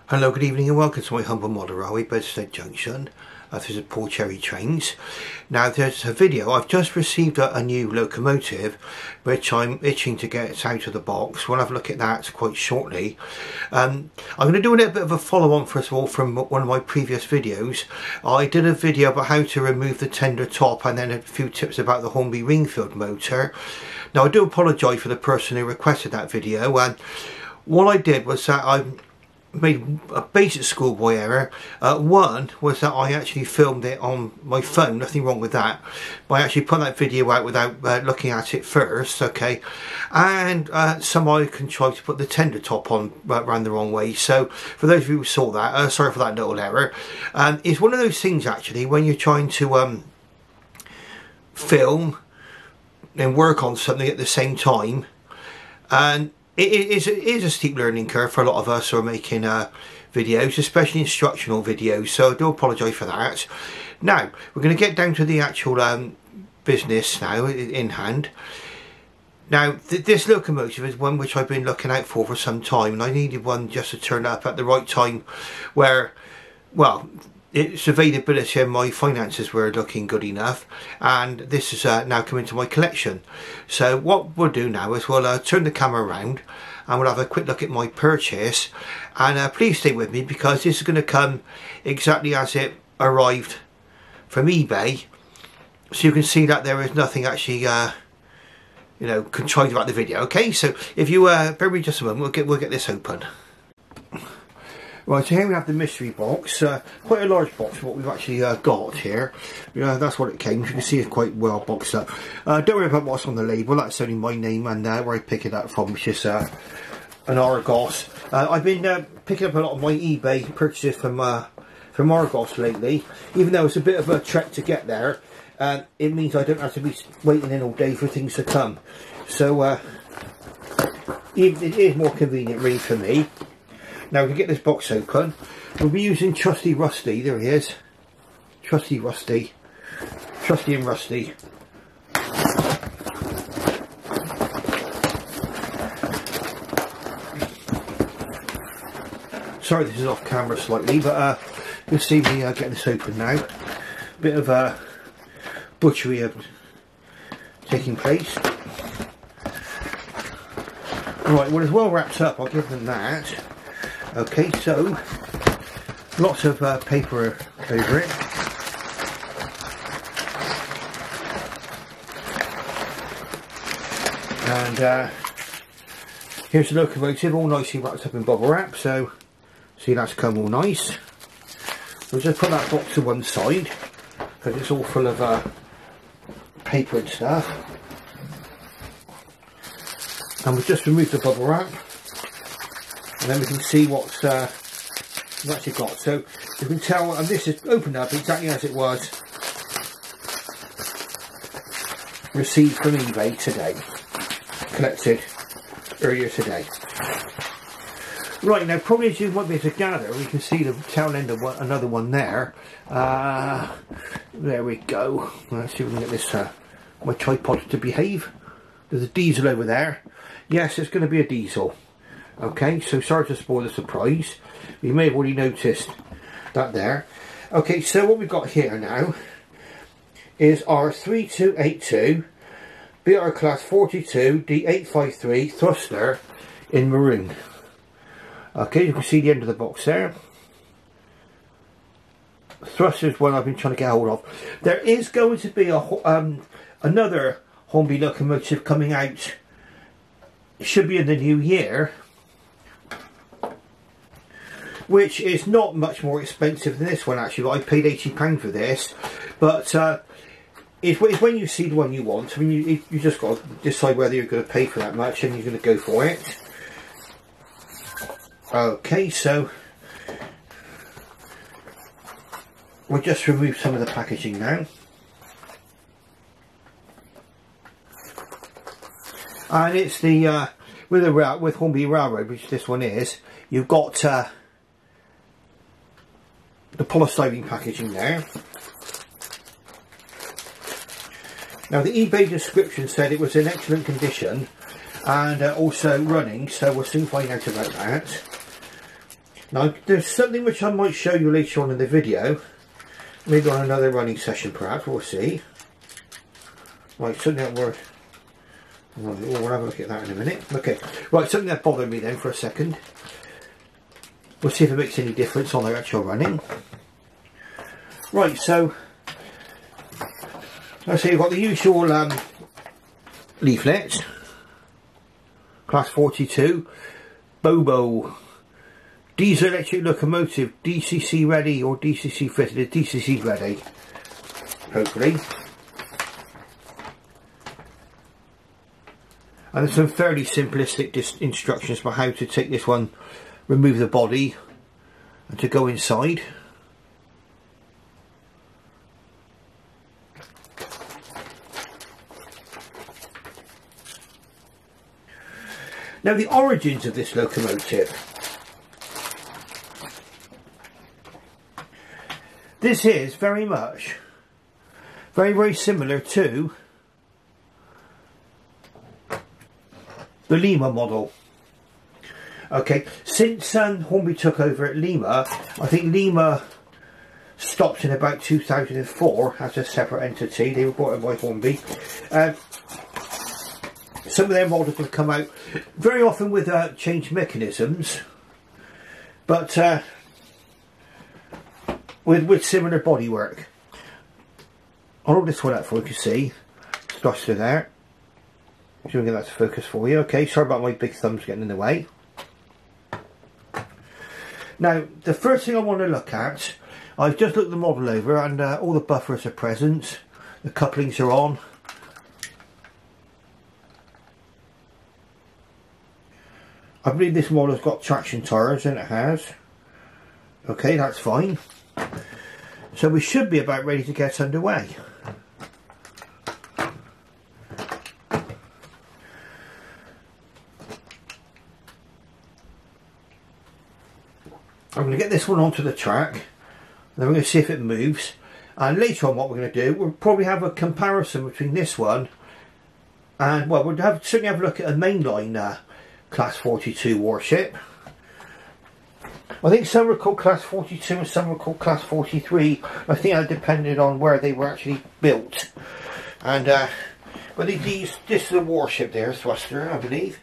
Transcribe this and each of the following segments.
Hello, good evening and welcome to my humble model railway, Bedstead Junction. This is Paul Cherry Trains. Now there's a video. I've just received a new locomotive which I'm itching to get out of the box. We'll have a look at that quite shortly. I'm going to do a little bit of a follow on first of all from one of my previous videos. I did a video about how to remove the tender top and then a few tips about the Hornby Ringfield motor. Now I do apologise for the person who requested that video, and what I did was that I made a basic schoolboy error. One was that I actually filmed it on my phone, nothing wrong with that, but I actually put that video out without looking at it first, okay, and somehow I contrived to put the tender top on around the wrong way. So for those of you who saw that, sorry for that little error. It's one of those things actually when you're trying to film and work on something at the same time, and it is a steep learning curve for a lot of us who are making videos, especially instructional videos, so I do apologise for that. Now, we're going to get down to the actual business now in hand. Now, this locomotive is one which I've been looking out for some time, and I needed one just to turn up at the right time where, well, its availability and my finances were looking good enough, and this is now come into my collection. So what we'll do now is we'll turn the camera around and we'll have a quick look at my purchase, and please stay with me because this is going to come exactly as it arrived from eBay, so you can see that there is nothing actually you know, contrived about the video. Okay, so if you bear with me just a moment, we'll get this open. Right, so here we have the mystery box, quite a large box what we've actually got here. That's what it came. You can see it's quite well boxed up. Don't worry about what's on the label, that's only my name and where I pick it up from, which is an Argos. I've been picking up a lot of my eBay purchases from Argos lately. Even though it's a bit of a trek to get there, it means I don't have to be waiting in all day for things to come. So it is more convenient really for me. Now we can get this box open. We'll be using Trusty Rusty. There he is. Trusty Rusty. Trusty and Rusty. Sorry this is off camera slightly, but you'll see me getting this open now. Bit of butchery taking place. Right, well it's well wrapped up, I'll give them that. Okay, so lots of paper over it. And here's the locomotive, all nicely wrapped up in bubble wrap. So see, that's come all nice. We'll just put that box to one side because it's all full of paper and stuff. And we'll just remove the bubble wrap. And then we can see what's we've actually got. So you can tell, and this is opened up exactly as it was received from eBay today, collected earlier today. Right, now probably as you might be able to gather, we can see the tail end of another one there. There we go. Let's see if we can get this my tripod to behave. There's a diesel over there. Yes, it's going to be a diesel. Okay, so sorry to spoil the surprise. You may have already noticed that there. Okay, so what we've got here now is R3282 BR Class 42 D853 Thruster in maroon. Okay, you can see the end of the box there. Thruster is one I've been trying to get hold of. There is going to be a another Hornby locomotive coming out. It should be in the new year, which is not much more expensive than this one actually. I paid £80 for this, but it's when you see the one you want. I mean, you just got to decide whether you're going to pay for that much and you're going to go for it. Okay, so we'll just remove some of the packaging now. And it's the with Hornby Railroad, which this one is, you've got the polystyrene packaging there. Now the eBay description said it was in excellent condition and also running, so we'll soon find out about that. Now there's something which I might show you later on in the video, maybe on another running session perhaps, we'll see. Right, something that we'll have a look at that in a minute. Okay, right, something that bothered me then for a second. We'll see if it makes any difference on their actual running. Right, so let's see, you've got the usual leaflets, class 42, Bobo, diesel electric locomotive, DCC ready or DCC fitted. DCC ready, hopefully. And there's some fairly simplistic instructions for how to take this one, remove the body and to go inside. Now the origins of this locomotive. This is very much, very similar to the Lima model. Okay, since Hornby took over at Lima, I think Lima stopped in about 2004 as a separate entity. They were brought in by Hornby. Some of their models have come out very often with changed mechanisms, but with similar bodywork. I'll hold this one up for you can see. Thruster there. I'm going to get that to focus for you. Okay, sorry about my big thumbs getting in the way. Now, the first thing I want to look at, I've just looked the model over and all the buffers are present. The couplings are on. I believe this model's got traction tyres, and it has. Okay, that's fine. So we should be about ready to get underway. I'm going to get this one onto the track, and then we're going to see if it moves. And later on what we're going to do, we'll probably have a comparison between this one and, well, we'll certainly have a look at a mainline class 42 warship. I think some were called class 42 and some were called class 43. I think that depended on where they were actually built. And but this is a warship there, Thruster, I believe.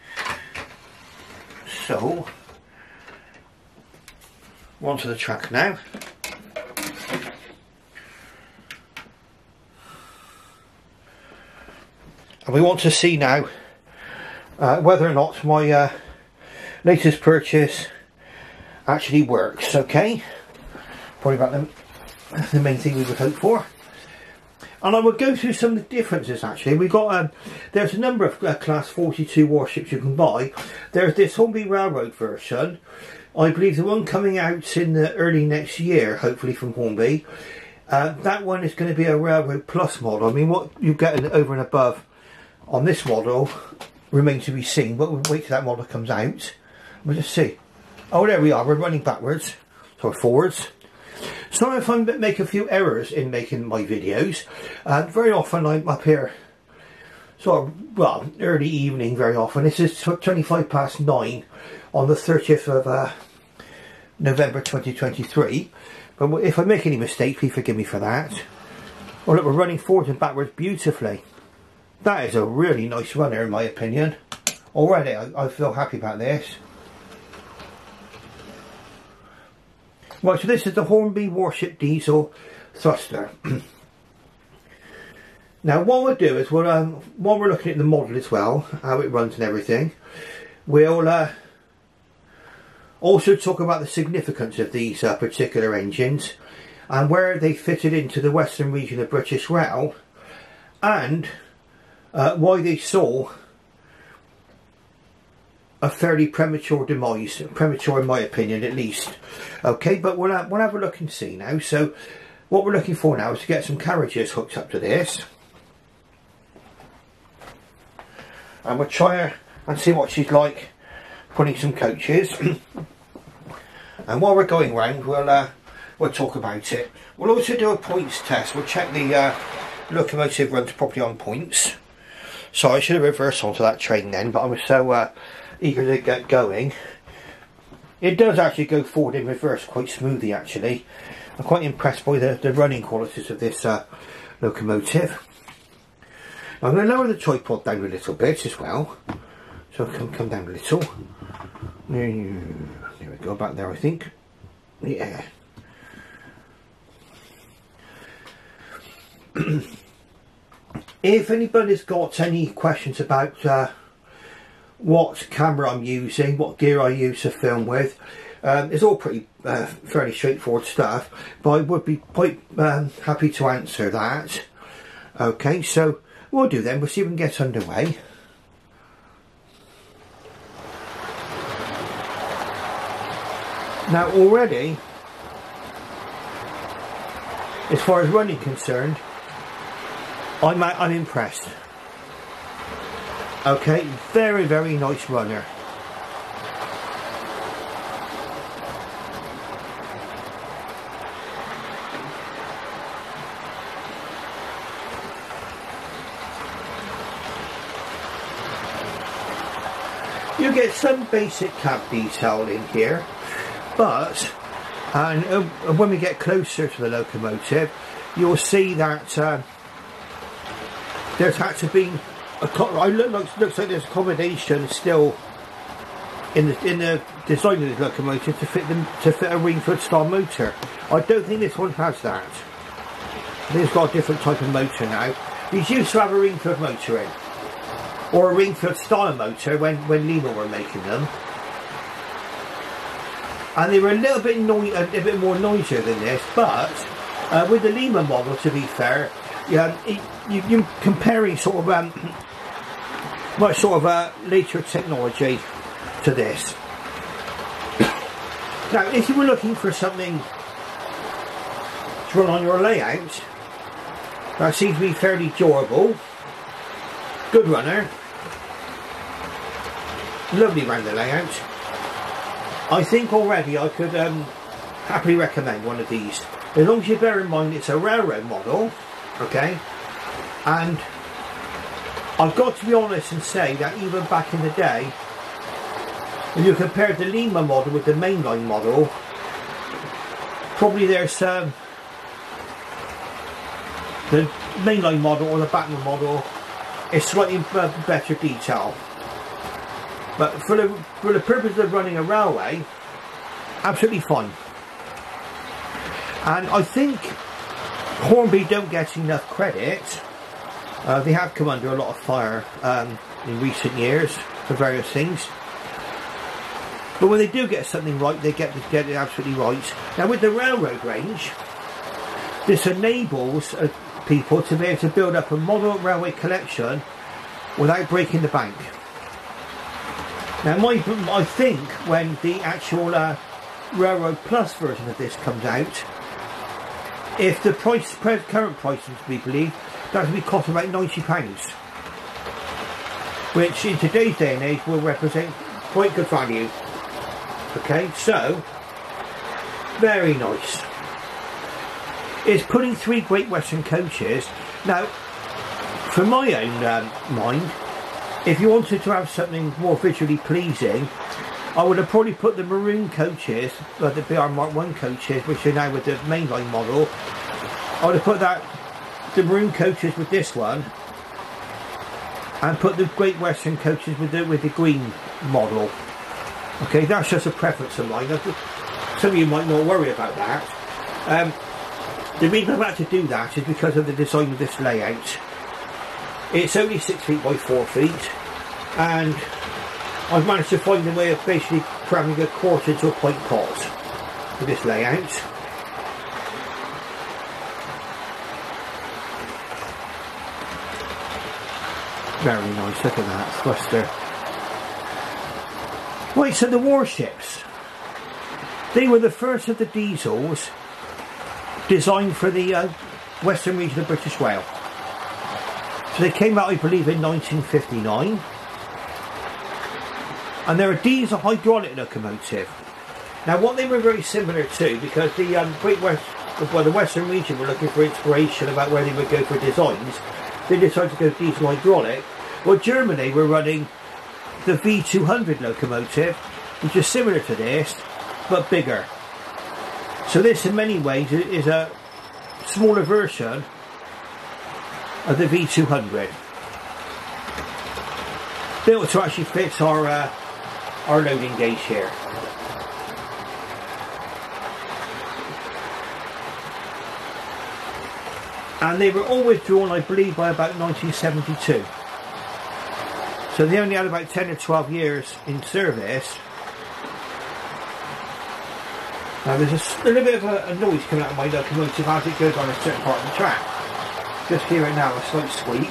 So we're onto the track now. And we want to see now whether or not my latest purchase actually works. Okay, probably about the main thing we would hope for. And I will go through some of the differences actually. We've got there's a number of class 42 warships you can buy. There's this Hornby Railroad version. I believe the one coming out in the early next year, hopefully from Hornby. That one is going to be a Railroad Plus model. I mean, what you get over and above on this model remains to be seen, but we'll wait till that model comes out. We'll just see. Oh, there we are. We're running backwards, so forwards. Sorry if I make a few errors in making my videos. Very often I'm up here, sort of, well, early evening very often. This is 9:25 on the 30th of November 2023. But if I make any mistakes, please forgive me for that. Oh look, we're running forwards and backwards beautifully. That is a really nice runner in my opinion. Already I feel happy about this. Right, so this is the Hornby Warship Diesel Thruster. Now what we'll do is, while we're looking at the model as well, how it runs and everything, we'll also talk about the significance of these particular engines and where they fitted into the western region of British Rail, and why they saw a fairly premature demise, premature in my opinion at least. Okay, but we'll have a look and see now. So what we're looking for now is to get some carriages hooked up to this, and we'll try and see what she's like putting some coaches. And while we're going round, we'll talk about it. We'll also do a points test. We'll check the locomotive runs properly on points. So I should have reversed onto that train then, but I was so eager to get going. It does actually go forward in reverse quite smoothly actually. I'm quite impressed by the running qualities of this locomotive. I'm going to lower the tripod down a little bit as well. So come down a little. There we go, back there I think. Yeah. If anybody's got any questions about what camera I'm using, what gear I use to film with, it's all pretty fairly straightforward stuff, but I would be quite happy to answer that. Okay, so we'll do then, we'll see if we can get underway. Now already, as far as running concerned, I'm impressed. Okay, very, very nice runner. You get some basic cab detail in here, but when we get closer to the locomotive, you'll see that there's had to be looks like there's accommodation still in the design of the locomotive to fit a Ringford style motor. I don't think this one has that. I think it's got a different type of motor now. These used to have a Ringford motor in, or a Ringford style motor when Lima were making them, and they were a little bit more noisier than this. But with the Lima model, to be fair, you're comparing sort of much sort of later technology to this. Now, if you were looking for something to run on your layout, that seems to be fairly durable, good runner, lovely round the layout. I think already I could happily recommend one of these, as long as you bear in mind it's a railroad model, okay? And I've got to be honest and say that even back in the day, when you compare the Lima model with the Mainline model, probably there's the Mainline model or the Batman model is slightly better detail. But for the purpose of running a railway, absolutely fine. And I think Hornby don't get enough credit. They have come under a lot of fire in recent years for various things. But when they do get something right, they get it absolutely right. Now with the railroad range, this enables people to be able to build up a model railway collection without breaking the bank. Now I think when the actual Railroad Plus version of this comes out, if the current price is to be believed, that will be costing about £90, which in today's day and age will represent quite good value. Okay, so very nice. It's putting 3 Great Western coaches. Now, for my own mind, if you wanted to have something more visually pleasing, I would have probably put the maroon coaches, the BR Mark 1 coaches, which are now with the Mainline model. I would have put the maroon coaches with this one, and put the Great Western coaches with the green model. Okay, that's just a preference of mine. Some of you might not worry about that. The reason I've had to do that is because of the design of this layout. It's only 6 feet by 4 feet, and I've managed to find a way of basically cramming a quarter into a pint pot with this layout. Very nice, look at that thruster. Right, so the warships, they were the first of the diesels designed for the western region of British Wales. So they came out, I believe, in 1959, and they're a diesel hydraulic locomotive. Now what they were very similar to, because the the western region were looking for inspiration about where they would go for designs, they decided to go diesel hydraulic. Well, Germany were running the V200 locomotive, which is similar to this, but bigger. So this in many ways is a smaller version of the V200. Built to actually fit our loading gauge here. And they were all withdrawn, I believe, by about 1972. So they only had about 10 or 12 years in service. Now there's a little bit of a noise coming out of my locomotive as it goes on a certain part of the track. Just hear it now, a slight squeak.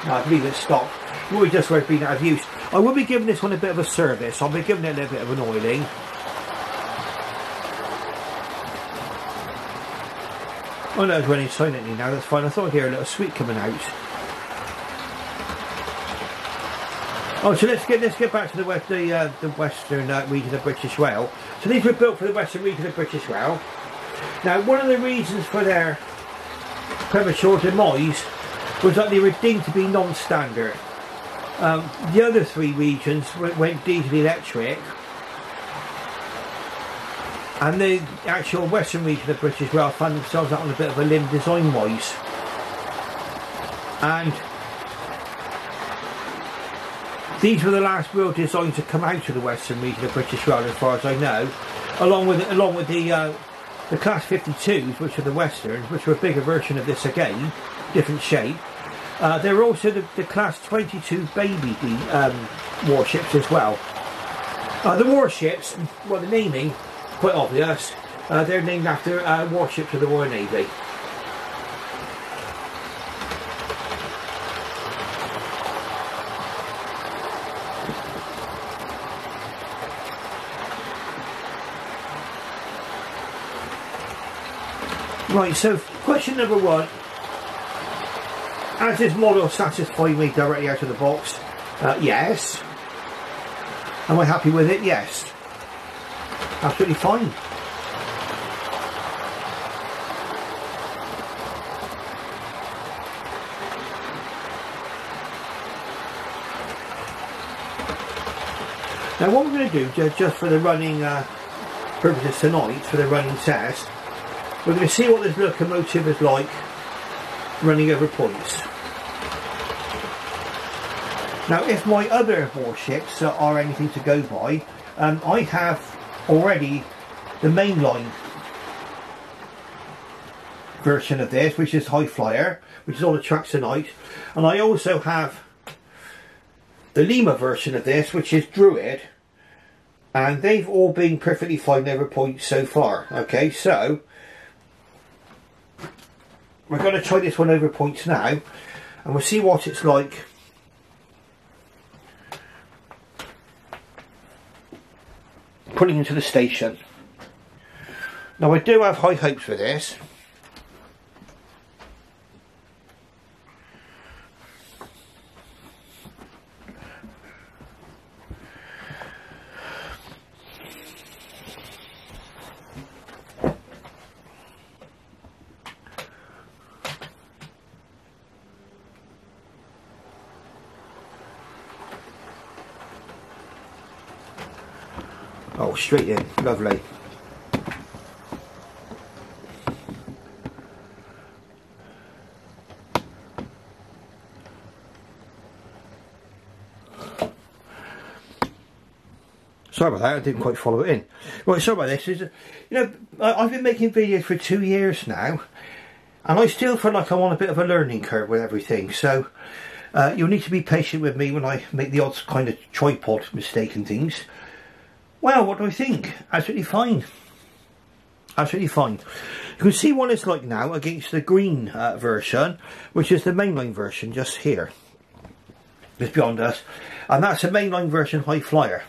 Now I believe it's stopped. Probably just where it's been out of use. I will be giving this one a bit of a service. I'll be giving it a little bit of an oiling. Oh no, it's running silently now, that's fine. I thought I'd hear a little squeak coming out. Oh, so let's get back to the western region of British Rail. So these were built for the western region of British Rail. Now, one of the reasons for their premature demise was that they were deemed to be non-standard. The other three regions went diesel electric, and the actual western region of British Rail found themselves out on a bit of a limb design-wise. And these were the last real designs to come out of the western region of British Rail, as far as I know, along with the Class 52s, which are the westerns, which were a bigger version of this again, different shape. There were also the Class 22 baby warships as well. The warships, well, the naming, quite obvious, they're named after warships of the Royal Navy. Right, so question number one. Has this model satisfied me directly out of the box? Yes. Am I happy with it? Yes. Absolutely fine. Now what we're going to do, just for the running purposes tonight, for the running test, we're going to see what this locomotive is like running over points. Now, if my other warships are anything to go by, I have already the mainline version of this, which is Highflyer, which is on the tracks tonight, and I also have the Lima version of this, which is Druid, and they've all been perfectly fine over points so far. Okay, so we're going to try this one over points now, and we'll see what it's like putting into the station. Now I do have high hopes for this. Oh, straight in, lovely. Sorry about that, I didn't quite follow it in. Right, sorry about this. You know, I've been making videos for 2 years now, and I still feel like I'm on a bit of a learning curve with everything. So you'll need to be patient with me when I make the odd kind of tripod mistake and things. Well, what do I think? Absolutely fine. Absolutely fine. You can see what it's like now against the green version, which is the mainline version just here. Just beyond us. And that's a mainline version Highflyer.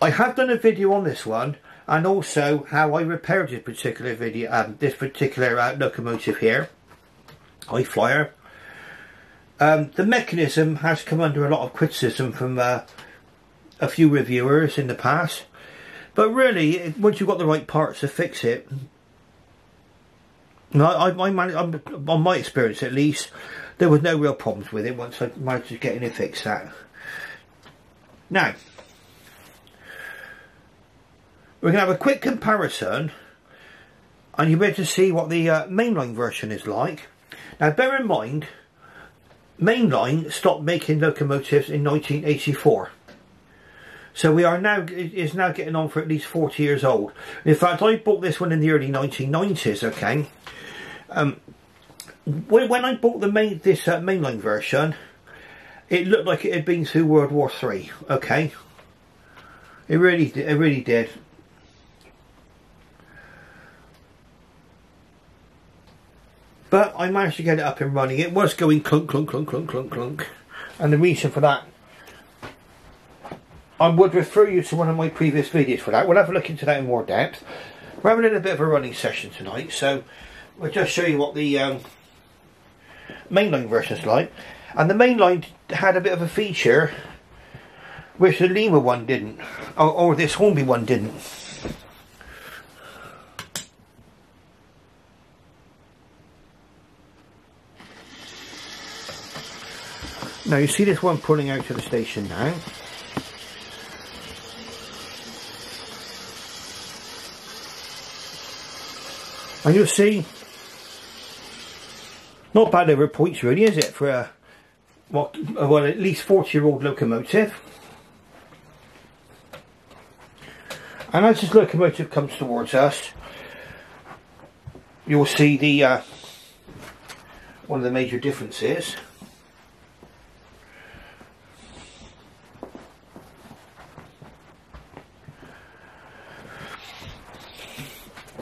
I have done a video on this one, and also how I repaired this particular locomotive here, Highflyer. The mechanism has come under a lot of criticism from a few reviewers in the past, but really, once you've got the right parts to fix it, on my experience at least, there was no real problems with it once I managed to get in and fix that. Now, we're going to have a quick comparison and you'll be able to see what the mainline version is like. Now bear in mind, Mainline stopped making locomotives in 1984. So we are now, it's now getting on for at least 40 years old. In fact, I bought this one in the early 1990s, okay? When I bought this Mainline version, it looked like it had been through World War III, okay? It really did. But I managed to get it up and running. It was going clunk, clunk, clunk, clunk, clunk, clunk. And the reason for that, I would refer you to one of my previous videos for that. We'll have a look into that in more depth. We're having a little bit of a running session tonight, so we'll just show you what the Mainline version is like. And the Mainline had a bit of a feature which the Lima one didn't, or this Hornby one didn't. Now you see this one pulling out to the station now. And you'll see, not bad over points really, is it, for a, well, at least 40-year-old locomotive. And as this locomotive comes towards us, you'll see the one of the major differences.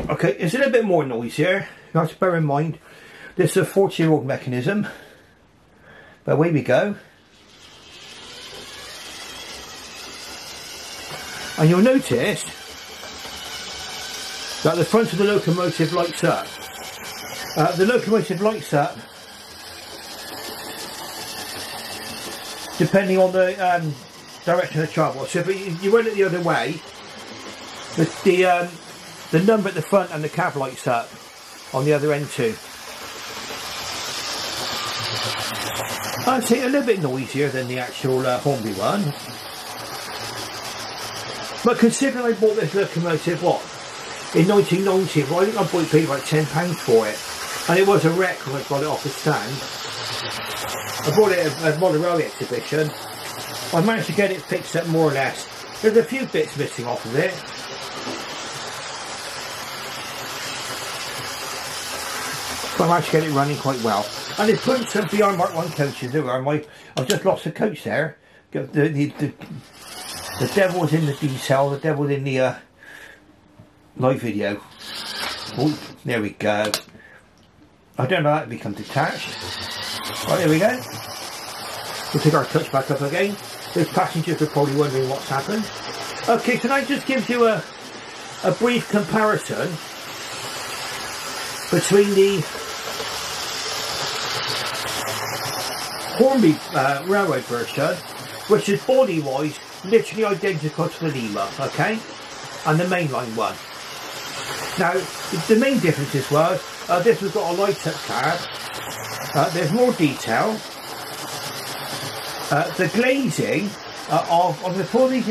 Okay, it's a little bit more noisier. You have to bear in mind, this is a 40-year-old mechanism. But away we go. And you'll notice that the front of the locomotive lights up. The locomotive lights up depending on the direction of travel. So if you run it the other way, the number at the front and the cab lights up on the other end too. I'd say a little bit noisier than the actual Hornby one. But considering I bought this locomotive, what, in 1990, well, I think I paid about £10 for it. And it was a wreck when I got it off the stand. I bought it at a Model Railway exhibition. I managed to get it fixed up more or less. There's a few bits missing off of it. But I managed to get it running quite well. And it's put some BR Mark 1 coaches. There are I've just lost a coach there. The devil's in the detail, the devil's in the live video. Oh, there we go. I don't know how to become detached. Right, there we go. We'll take our clutch back up again. Those passengers are probably wondering what's happened. Okay, so that just gives you a brief comparison between the Hornby Railroad version, which is body-wise literally identical to the Lima, okay, and the Mainline one. Now, the main differences was this has got a light-up cab. There's more detail. The glazing I'm going to pull these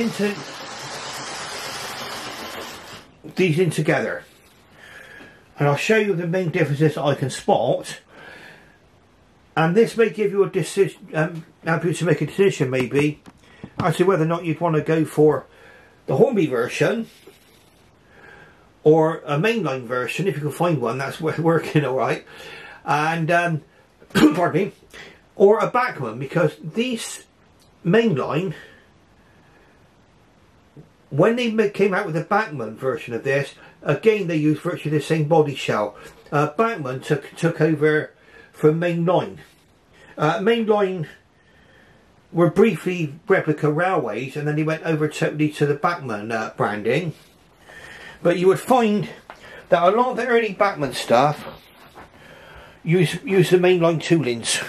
in together, and I'll show you the main differences that I can spot. And this may give you a decision, help you to make a decision maybe as to whether or not you'd want to go for the Hornby version or a Mainline version, if you can find one that's working alright, and pardon me, or a Bachmann, because these Mainline, when they came out with the Bachmann version of this, again they used virtually the same body shell. Bachmann took over from Mainline. Mainline were briefly replica railways, and then they went over totally to the Bachmann branding. But you would find that a lot of the early Bachmann stuff use the Mainline toolings,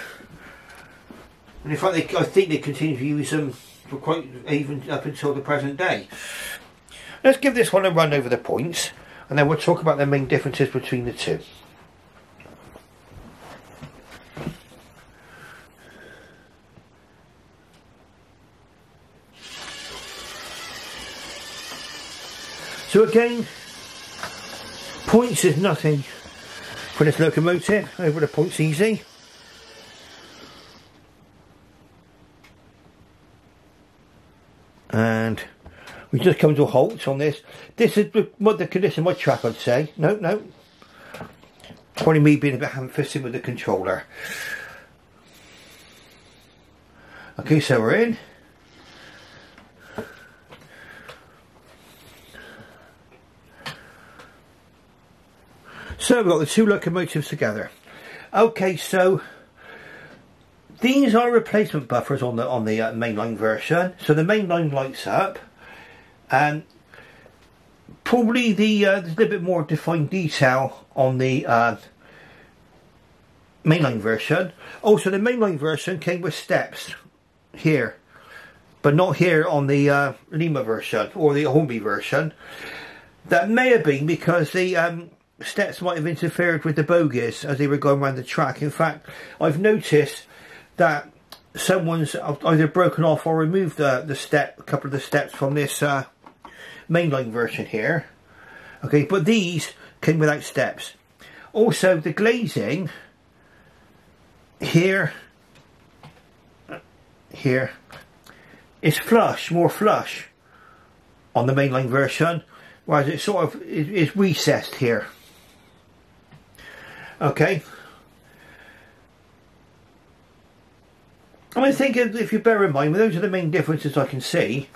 and in fact I think they continue to use them for quite even up until the present day. Let's give this one a run over the points, and then we'll talk about the main differences between the two. So again, points is nothing for this locomotive, over the points easy. And we just come to a halt on this. This is what the condition of my track, I'd say. No. Probably me being a bit ham-fisted with the controller. Okay, so we're in. So we've got the two locomotives together. Okay, so these are replacement buffers on the mainline version. So the mainline lights up, and probably there's a little bit more defined detail on the mainline version. Also, the mainline version came with steps here, but not here on the Lima version or the Hornby version. That may have been because the steps might have interfered with the bogies as they were going around the track. In fact, I've noticed that someone's either broken off or removed a couple of the steps from this mainline version here. Okay, but these came without steps. Also, the glazing here is flush, more flush on the mainline version, whereas it sort of is recessed here. Okay. I think if you bear in mind, well, those are the main differences I can see.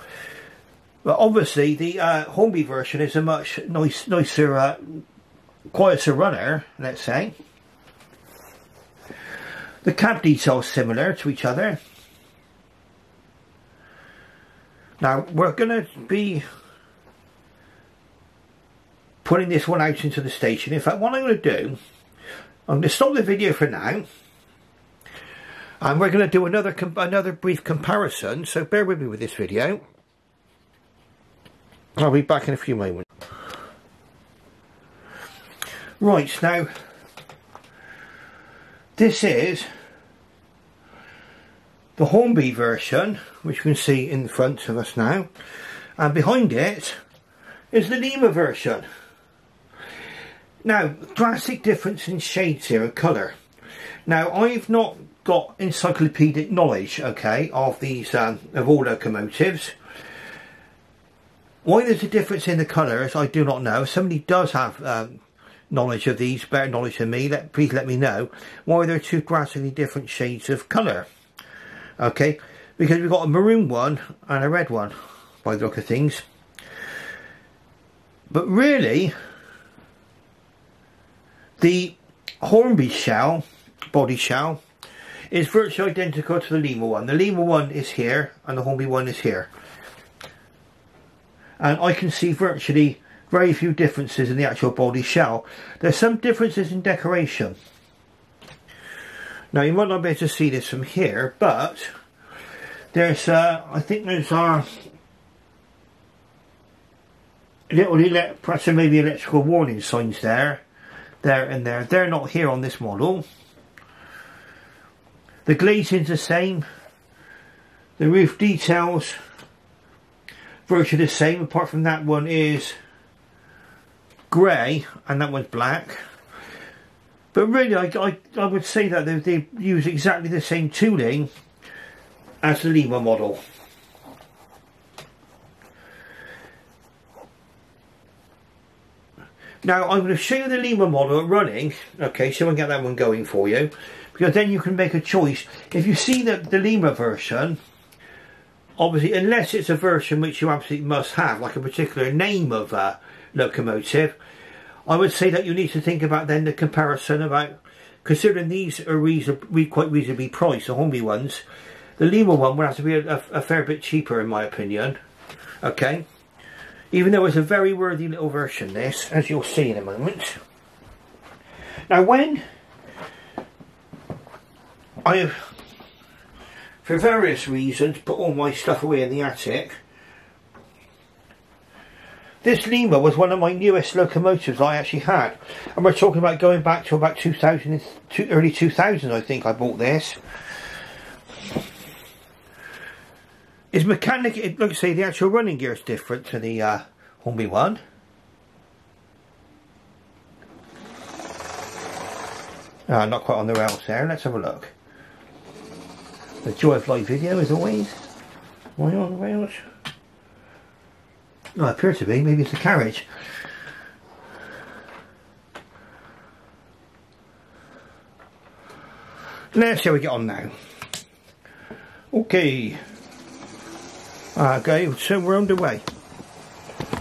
But obviously, the Hornby version is a much nicer, quieter runner, let's say. The cab detail is similar to each other. Now, we're going to be putting this one out into the station. In fact, what I'm going to do, I'm going to stop the video for now. And we're going to do another brief comparison, so bear with me with this video. I'll be back in a few moments. Right, now, this is the Hornby version, which you can see in front of us now. And behind it is the Lima version. Now, drastic difference in shades here and colour. Now, I've not got encyclopedic knowledge, okay, of these of all locomotives. Why there's a difference in the colours, I do not know. If somebody does have knowledge of these, better knowledge than me, please let me know why there are two drastically different shades of colour. Okay, because we've got a maroon one and a red one by the look of things. But really, the Hornby shell, body shell, is virtually identical to the Lima one. The Lima one is here and the Hornby one is here. And I can see virtually very few differences in the actual body shell. There's some differences in decoration. Now, you might not be able to see this from here, but there's, I think there's little, perhaps maybe electrical warning signs there, and there. They're not here on this model. The glazing's the same. The roof details virtually the same, apart from that one is grey and that one's black. But really, I would say that they use exactly the same tooling as the Lima model. Now, I'm going to show you the Lima model running, okay, so I can get that one going for you, because then you can make a choice. If you see the Lima version, obviously, unless it's a version which you absolutely must have, like a particular name of locomotive, I would say that you need to think about then the comparison about, considering these are quite reasonably priced, the Hornby ones, the Lima one would have to be a fair bit cheaper in my opinion, okay? Even though it's a very worthy little version, this, as you'll see in a moment. Now, when I have, for various reasons, put all my stuff away in the attic, this Lima was one of my newest locomotives I actually had. And we're talking about going back to about 2000, early 2000s, I think I bought this. It's mechanic, like I say, the actual running gear is different to the Hornby one. Not quite on the rails there. Let's have a look. The joy of live video as always. Why on the rails? No, it appears to be. Maybe it's the carriage. Let's see how we get on now. Okay. Okay, so we're underway.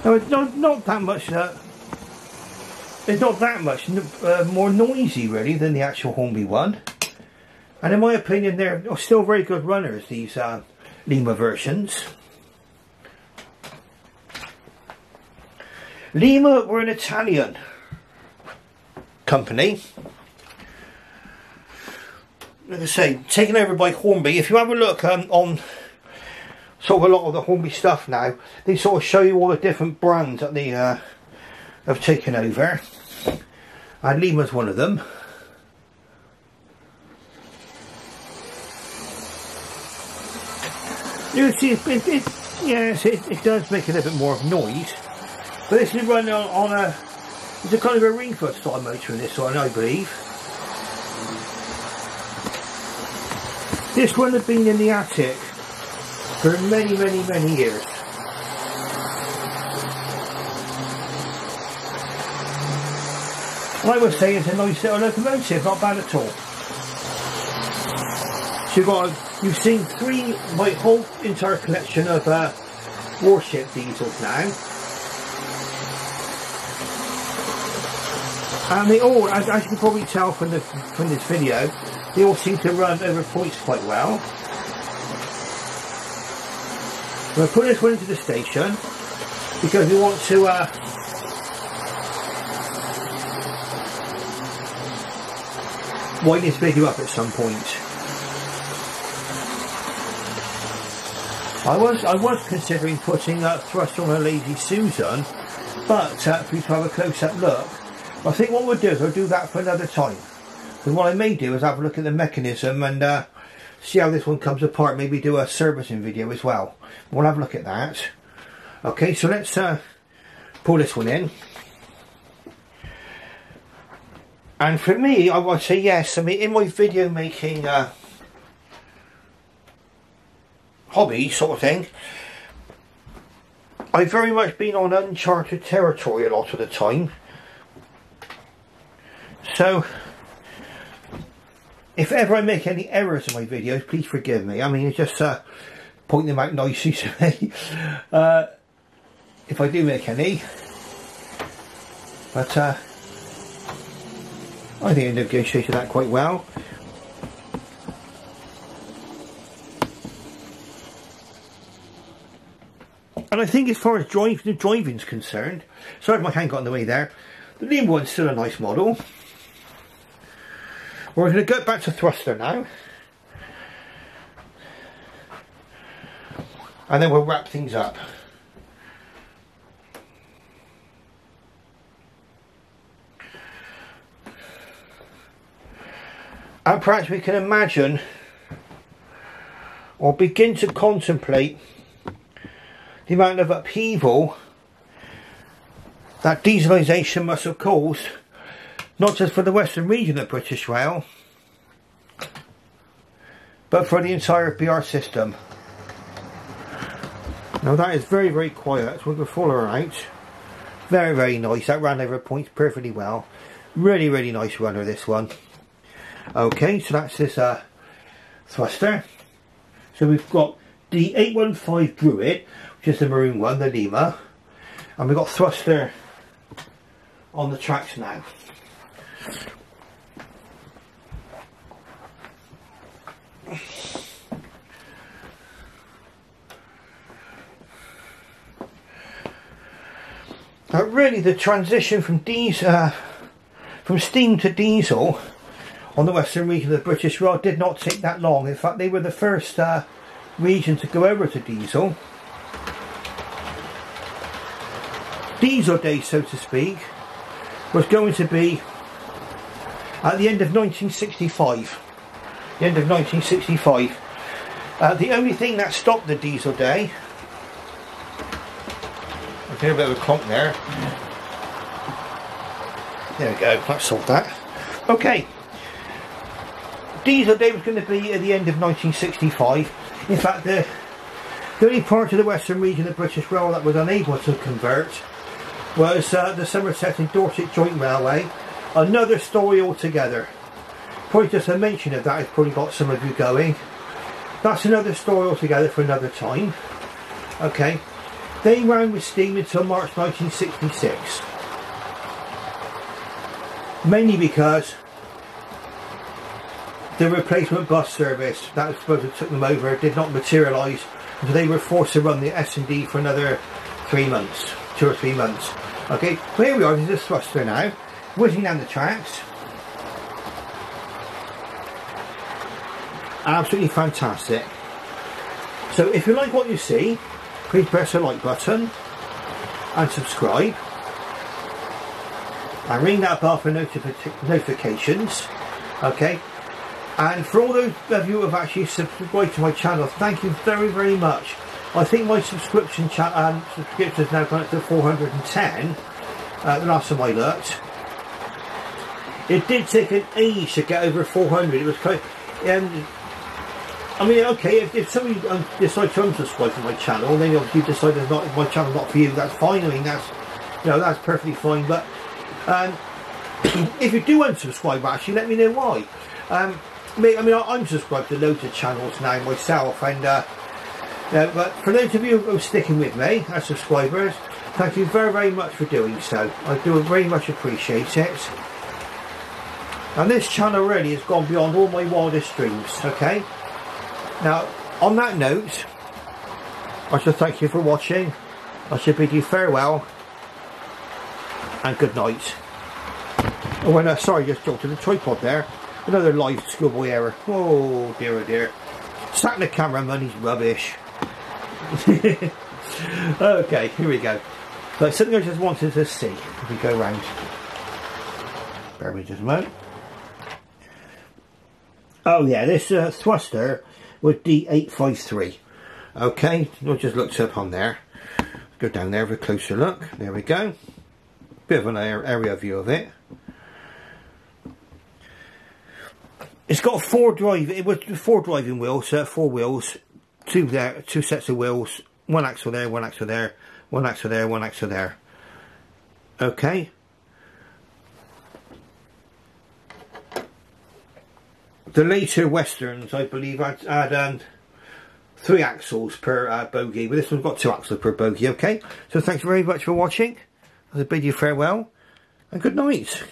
Now it's not that much. It's not that much more noisy really than the actual Hornby one. And in my opinion, they're still very good runners. These Lima versions. Lima were an Italian company. Like I say, taken over by Hornby. If you have a look on sort of a lot of the Hornby stuff now, they sort of show you all the different brands that they have taken over. And Lima's one of them. You can see, yes, it does make a little bit more of noise. But this is run on a, it's a kind of a ring foot style motor in this one, I believe. This one had been in the attic for many years. I would say it's a nice little locomotive, not bad at all. So you've seen my whole entire collection of Warship diesels now. And they all, as you can probably tell from this video, they all seem to run over points quite well. We'll put this one into the station because we want to wind this video up at some point. I was considering putting a thruster on a Lazy Susan, but for you to have a close-up look, I think what we'll do is we'll do that for another time. Because what I may do is have a look at the mechanism and see how this one comes apart. Maybe do a servicing video as well. We'll have a look at that. Okay, so let's pull this one in. And for me, I would say yes. I mean, in my video making hobby sort of thing, I've very much been on uncharted territory a lot of the time. So if ever I make any errors in my videos, please forgive me. I mean, it's just point them out nicely to me if I do make any. But I think I negotiated that quite well. And I think as far as driving's concerned, sorry if my hand got in the way there, the Lima one's still a nice model. We're going to go back to thruster now. And then we'll wrap things up. And perhaps we can imagine or begin to contemplate the amount of upheaval that dieselisation must have caused, not just for the western region of British Rail, but for the entire BR system. Now that is very quiet, so we're going to follow her out. Very nice, that ran over points perfectly well. Really nice runner, this one. Okay, so that's this thruster. So we've got the 815 Druid, which is the maroon one, the Lima. And we've got thruster on the tracks now. Now really the transition from steam to diesel on the western region of the British Rail did not take that long. In fact, they were the first region to go over to diesel. Diesel day, so to speak, was going to be at the end of 1965. The end of 1965. The only thing that stopped the diesel day, I hear a bit of a clonk there. There we go, that solved that. Okay, diesel day was going to be at the end of 1965. In fact, the only part of the western region of British Rail that was unable to convert was the Somerset and Dorset Joint Railway. Another story altogether. Probably just a mention of that has probably got some of you going. That's another story altogether for another time. Okay, they ran with steam until March 1966. Mainly because the replacement bus service that was supposed to took them over did not materialise, so they were forced to run the S&D for another 3 months, 2 or 3 months. Okay, so here we are, this is a thruster now, whizzing down the tracks. Absolutely fantastic. So if you like what you see, please press the like button and subscribe and ring that bell for notifications. Okay, and for all those of you who have actually subscribed to my channel, thank you very, very much. I think my subscriptions now gone up to 410 the last time I looked. It did take an age to get over 400. It was quite I mean, okay, if some of you decide to unsubscribe from my channel, then obviously you decide that my channel's not for you, that's fine. I mean, that's, you know, that's perfectly fine. But if you do unsubscribe, actually, let me know why. I mean, I'm subscribed to loads of channels now myself, and but for those of you who are sticking with me as subscribers, thank you very, very much for doing so. I do very much appreciate it. And this channel really has gone beyond all my wildest dreams. Okay. Now, on that note, I shall thank you for watching. I shall bid you farewell and good night. Oh, and sorry, just jumped to the tripod there. Another live schoolboy error. Oh dear, oh dear. Sack the cameraman, he's rubbish. Okay, here we go. So something I just wanted to see. If we go round. Bear with me just a moment. Oh yeah, this thruster with D853. Okay, we'll just look up on there. Go down there for a closer look. There we go. Bit of an area view of it. It's got four driving wheels, 4 wheels, two sets of wheels, one axle there, one axle there, one axle there, one axle there. Okay. The later Westerns, I believe, had 3 axles per bogie, but this one's got 2 axles per bogie, okay? So thanks very much for watching. I bid you farewell, and good night.